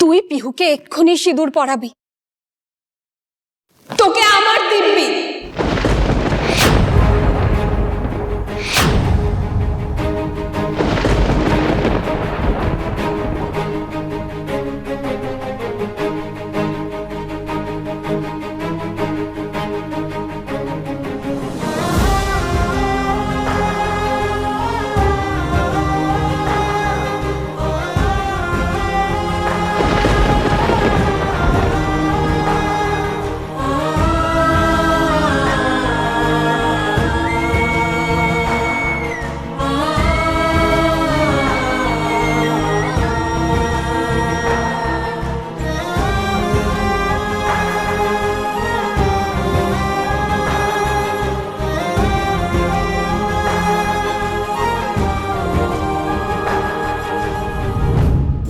তুই পিহুকে এক্ষুনি সিঁদুর পরাবি, তোকে আমার দিব্যি।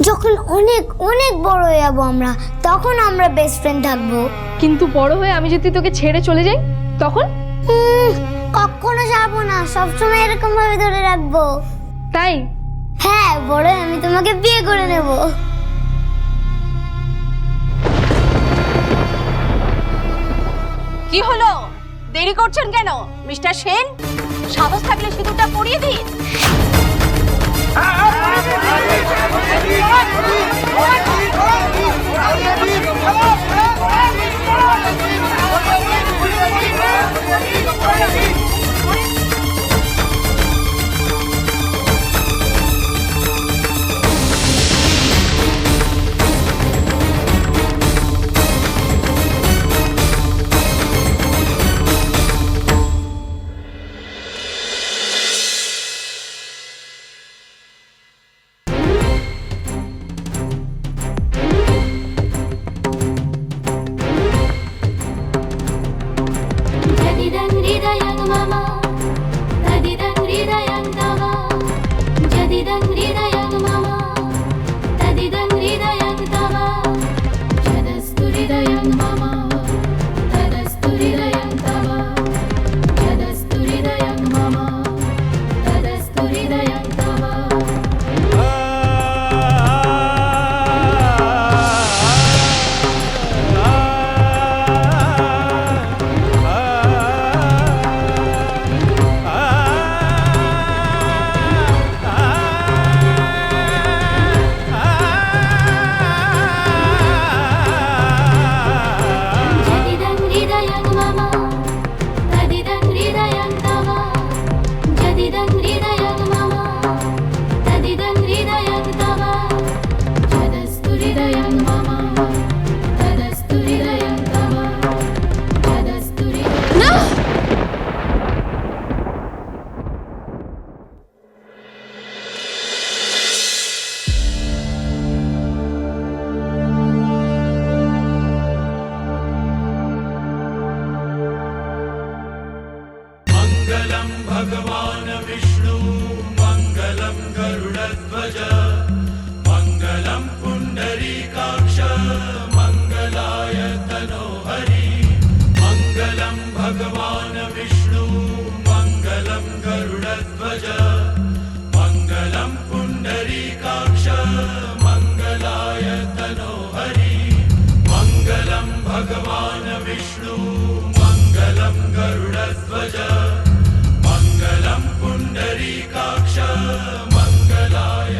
যখন অনেক অনেক বড় হয়ে যাবো আমরা, তখন আমরা বেস্ট ফ্রেন্ড থাকবো। কিন্তু বড় হয়ে আমি যদি তোকে ছেড়ে চলে যাই তখন? কখনো যাবো না, সবসময় এরকম ভাবে ধরে রাখবো। তাই? হ্যাঁ, বড় হয়ে আমি তোমাকে বিয়ে করে নেব। কি হলো, দেরি করছেন কেন মিস্টার সেন? সাহস থাকলে সিঁদুরটা পরিয়ে দিন। मंगलम भगवान विष्णु मंगलम गरुड़ध्वज मंगलम पुंडरीकाक्ष मंगलाय तनोहरि मंगलम भगवान विष्णु मंगलम गरुड़ध्वज मंगलम पुंडरीकाक्ष मंगलाय तनोहरि मंगलम भगवान विष्णु मंगलम गरुड़ध्वज मंगलम पुंडरीकाक्ष मंगलाय।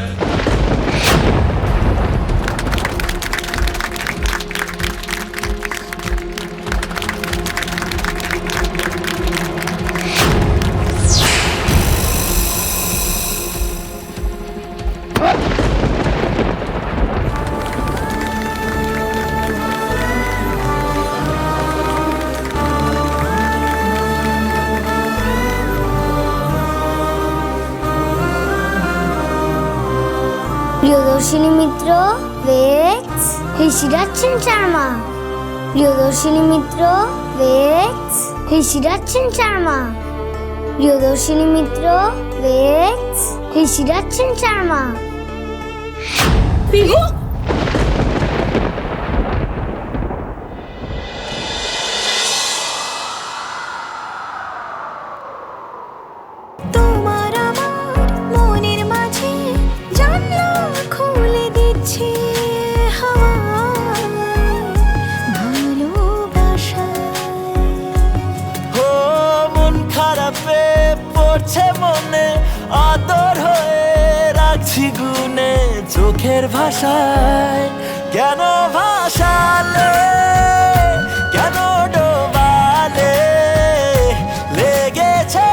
প্রিয়দর্শিনী মিত্র ওয়েটস, ঋষিরাজ শর্মা। প্রিয়দর্শিনী মিত্র ওয়েটস, ঋষিরাজ শর্মা। প্রিয়দর্শিনী মিত্র ওয়েটস, ঋষিরাজ শর্মা। পিহু, মনের মাঝে জানলা খুলে দিচ্ছে হাওয়া। চোখের ভাষায় কেন ভাষালে, কেন ডোবালে, লেগেছে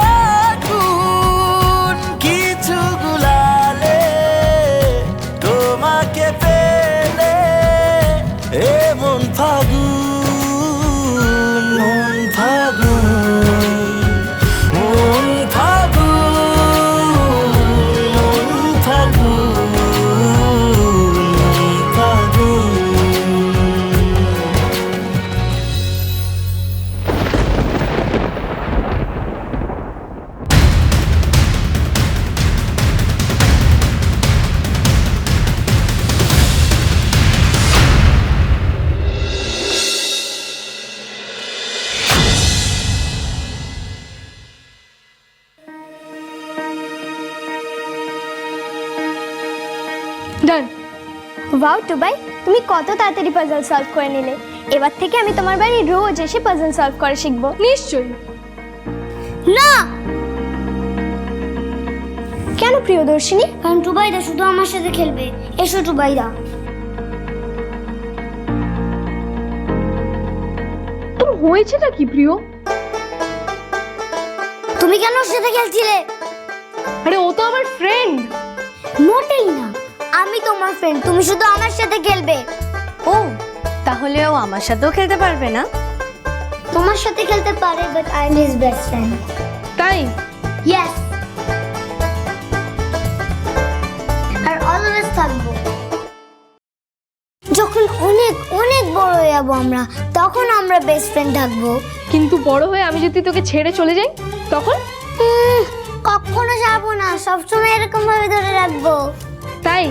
আগুন কিছু গুলালে, তোমাকে পেলে এমন ফাগুন, মন ফাগুন, মন ফাগুন, মন ফাগুন, মন ফাগুন। ডান। ওয়াও টুবাই, তুমি কত তাড়াতাড়ি পাজল সলভ করে নিলে। এবার থেকে আমি তোমার বাড়ি রোজ এসে পাজল সলভ করে শিখবো। নিশ্চয়ই। না, কেন প্রিয়দর্শিনী? কারণ টুবাইদা শুধু আমার সাথে খেলবে। এসো টুবাইদা। তোর হয়েছেটা কি প্রিয়? তুমি কেন ওর সাথে খেলছিলে? আরে ও তো আমার ফ্রেন্ড। মোটেই না, আমি তোমার ফ্রেন্ড, তুমি শুধু আমার সাথে খেলবে। ও তাহলে ও আমার সাথেও খেলতে পারবে না? তোমার সাথে খেলতে পারে, but I am his best friend. তাই? ইয়েস, আর অলওয়েজ থাকবো। যখন অনেক অনেক বড় হয়ে যাবো আমরা, তখন আমরা বেস্ট ফ্রেন্ড থাকবো। কিন্তু বড় হয়ে আমি যদি তোকে ছেড়ে চলে যাই তখন? কখনো যাবো না, সবসময় এরকম ভাবে ধরে রাখবো। তাই?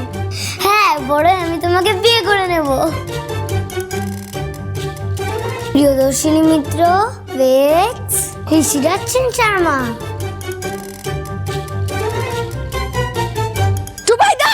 হ্যাঁ, বড় হয়ে আমি তোমাকে বিয়ে করে নেব। প্রিয়দর্শিনী মিত্র, ওয়েট, ঋষিরাজ শর্মা। টুবাইদা!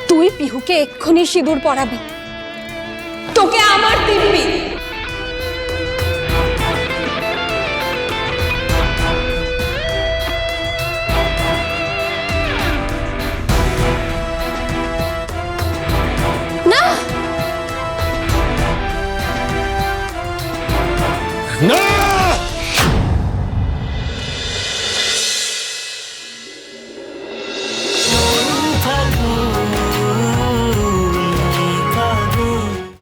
তুই পিহুকে এক্ষুনি সিঁদুর পরাবি, তোকে আমার দিব্যি।